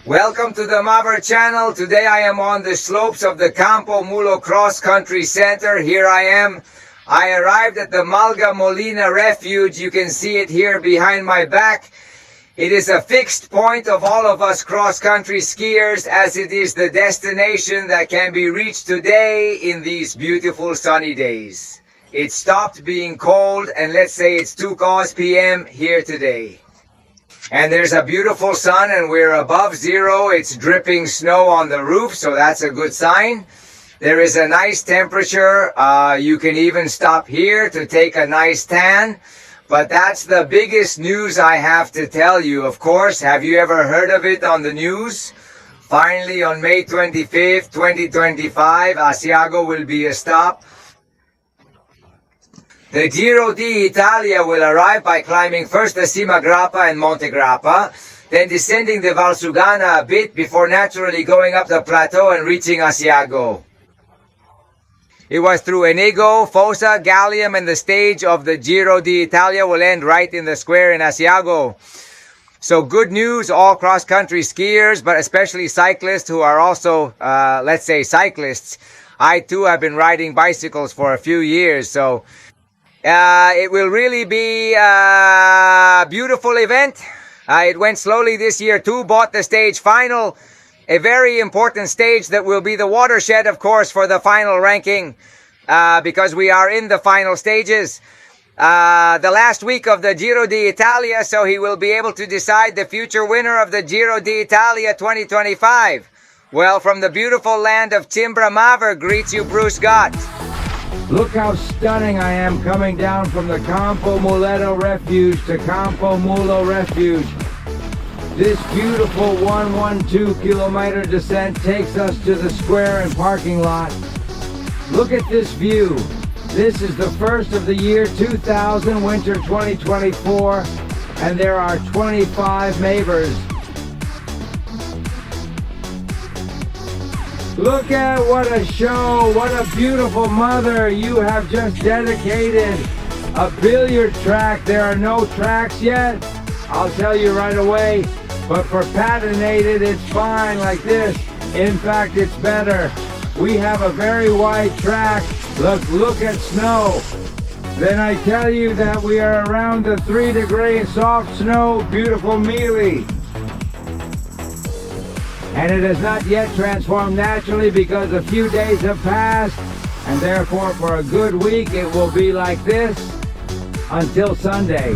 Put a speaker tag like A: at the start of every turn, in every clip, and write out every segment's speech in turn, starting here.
A: Welcome to the Maver channel. Today I am on the slopes of the Campomulo Cross Country Center. Here I am. I arrived at the Malga Molina Refuge. You can see it here behind my back. It is a fixed point of all of us cross-country skiers, as it is the destination that can be reached today in these beautiful sunny days. It stopped being cold, and let's say it's 2 p.m. here today. And there's a beautiful sun, and we're above zero. It's dripping snow on the roof, so that's a good sign. There is a nice temperature. You can even stop here to take a nice tan. But that's the biggest news I have to tell you, of course. Have you ever heard of it on the news? Finally, on May 25th, 2025, Asiago will be a stop. The Giro d'Italia will arrive by climbing first the Cima Grappa and Monte Grappa, then descending the Val Sugana a bit before naturally going up the plateau and reaching Asiago. It was through Enigo, Fossa, Gallio, and the stage of the Giro d'Italia will end right in the square in Asiago. So good news, all cross-country skiers, but especially cyclists who are also, let's say, cyclists. I too have been riding bicycles for a few years, so it will really be a beautiful event. It went slowly this year too, bought the stage final. A very important stage that will be the watershed, of course, for the final ranking, because we are in the final stages. The last week of the Giro d'Italia, so he will be able to decide the future winner of the Giro d'Italia 2025. Well, from the beautiful land of Timbra Maver greets you Bruce Gott. Look how stunning I am coming down from the Campomulo Refuge to Campomulo Refuge. This beautiful 112 kilometer descent takes us to the square and parking lot. Look at this view. This is the first of the year 2000, winter 2024, and there are 25 Mavers. Look at what a show, what a beautiful mother you have just dedicated. A billiard track. There are no tracks yet, I'll tell you right away, but for patinated it's fine like this. In fact, it's better. We have a very wide track. Look at snow. Then I tell you that we are around the 3-degree soft snow, beautiful mealie. And it has not yet transformed naturally because a few days have passed, and therefore for a good week it will be like this until Sunday.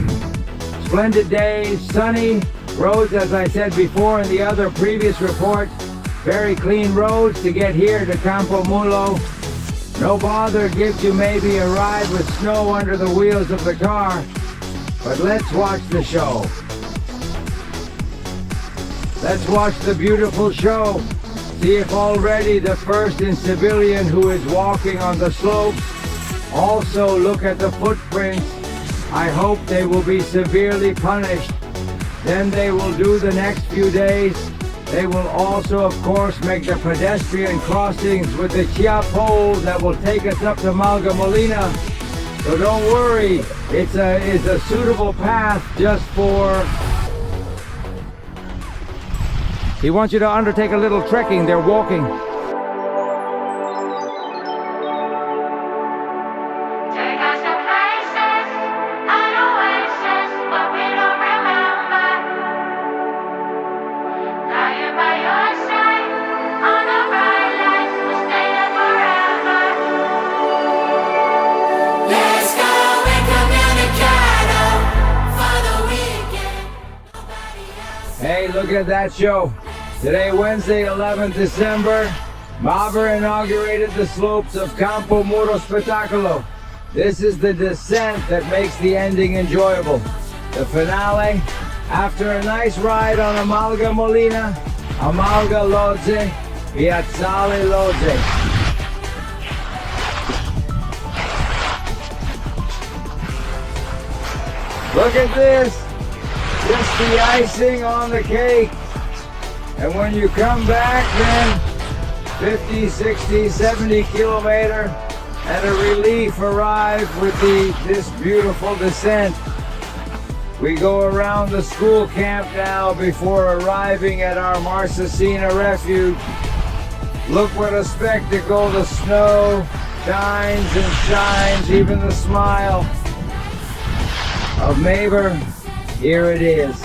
A: Splendid days, sunny, roads as I said before in the other previous report, very clean roads to get here to Campomulo. No bother, gives you maybe a ride with snow under the wheels of the car, but let's watch the show. Let's watch the beautiful show. See if already the first in civilian who is walking on the slopes. Also look at the footprints. I hope they will be severely punished. Then they will do the next few days. They will also, of course, make the pedestrian crossings with the chia pole that will take us up to Malga Molina. So don't worry, it's a suitable path just for... He wants you to undertake a little trekking. They're walking. Hey, look at that show. Today, Wednesday, 11th December, Maver inaugurated the slopes of Campomulo Spettacolo. This is the descent that makes the ending enjoyable. The finale, after a nice ride on Amalga Molina, Amalga Lodze, Piazzale Lodze. Look at this, just the icing on the cake. And when you come back then, 50, 60, 70 kilometer, and a relief arrived with this beautiful descent. We go around the school camp now before arriving at our Marcesina refuge. Look what a spectacle, the snow shines and shines, even the smile of Maver. Here it is.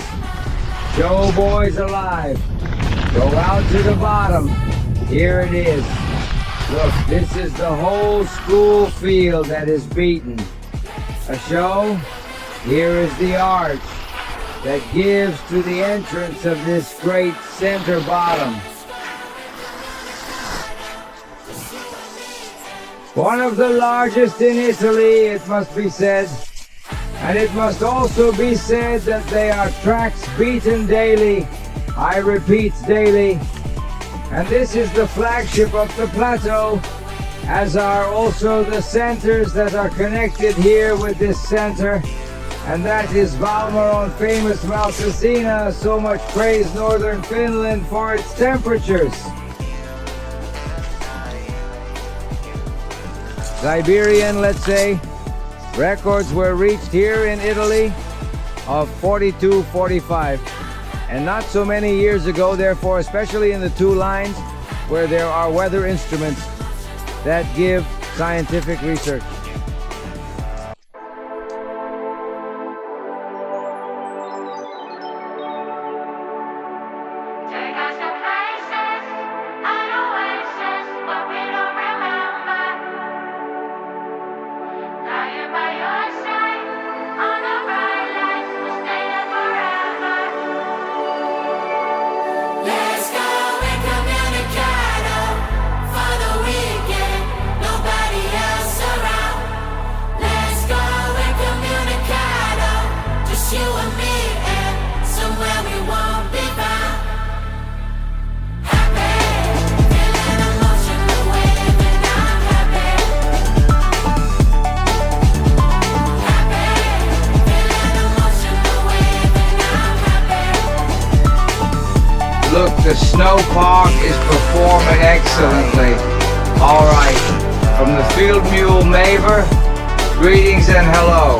A: Show boys alive. Go out to the bottom. Here it is. Look, this is the whole school field that is beaten. A show. Here is the arch that gives to the entrance of this great center bottom. One of the largest in Italy, it must be said. And it must also be said that they are tracks beaten daily. I repeat, daily. And this is the flagship of the plateau, as are also the centers that are connected here with this center. And that is Valmaron, famous Malcesina, so much praised northern Finland for its temperatures. Siberian, let's say, records were reached here in Italy of 42, 45. And not so many years ago, therefore, especially in the two lines where there are weather instruments that give scientific research. Look, the snow park is performing excellently. All right, from the field mule Maver, greetings and hello.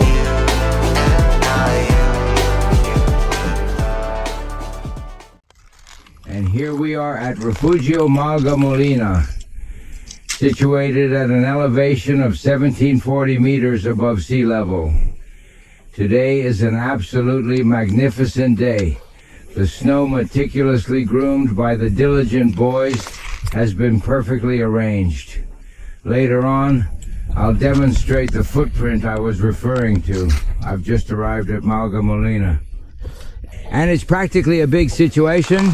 A: And here we are at Refugio Malgamolina, situated at an elevation of 1740 meters above sea level. Today is an absolutely magnificent day. The snow, meticulously groomed by the diligent boys, has been perfectly arranged. Later on, I'll demonstrate the footprint I was referring to. I've just arrived at Malgamolina. And it's practically a big situation.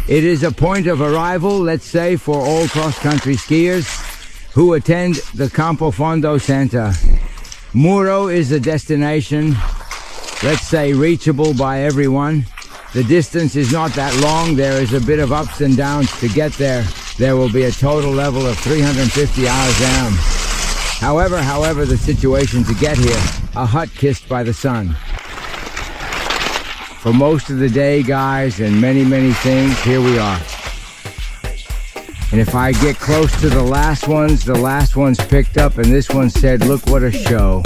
A: It is a point of arrival, let's say, for all cross-country skiers who attend the Campofondo Center. Muro is the destination, let's say, reachable by everyone. The distance is not that long. There is a bit of ups and downs to get there. There will be a total level of 350 RSM. However, the situation to get here, a hut kissed by the sun. For most of the day, guys, and many things, here we are. And if I get close to the last ones picked up, and this one said, look what a show.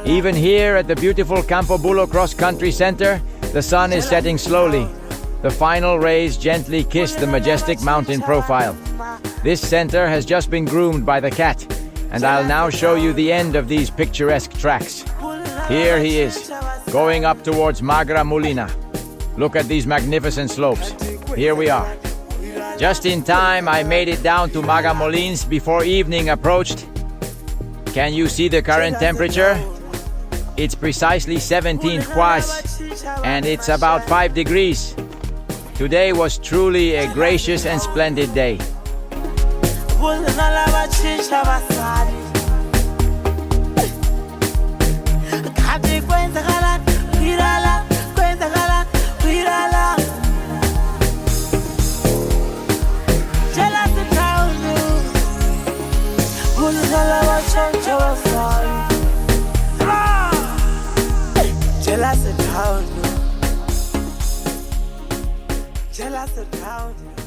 A: Even here at the beautiful Campomulo cross-country center, the sun is setting slowly. The final rays gently kiss the majestic mountain profile. This center has just been groomed by the cat, and I'll now show you the end of these picturesque tracks. Here he is, going up towards Magra Mulina. Look at these magnificent slopes. Here we are. Just in time, I made it down to Maga Molins before evening approached. Can you see the current temperature? It's precisely 17 quas, and it's about 5 degrees. Today was truly a gracious and splendid day.
B: Jealous of town.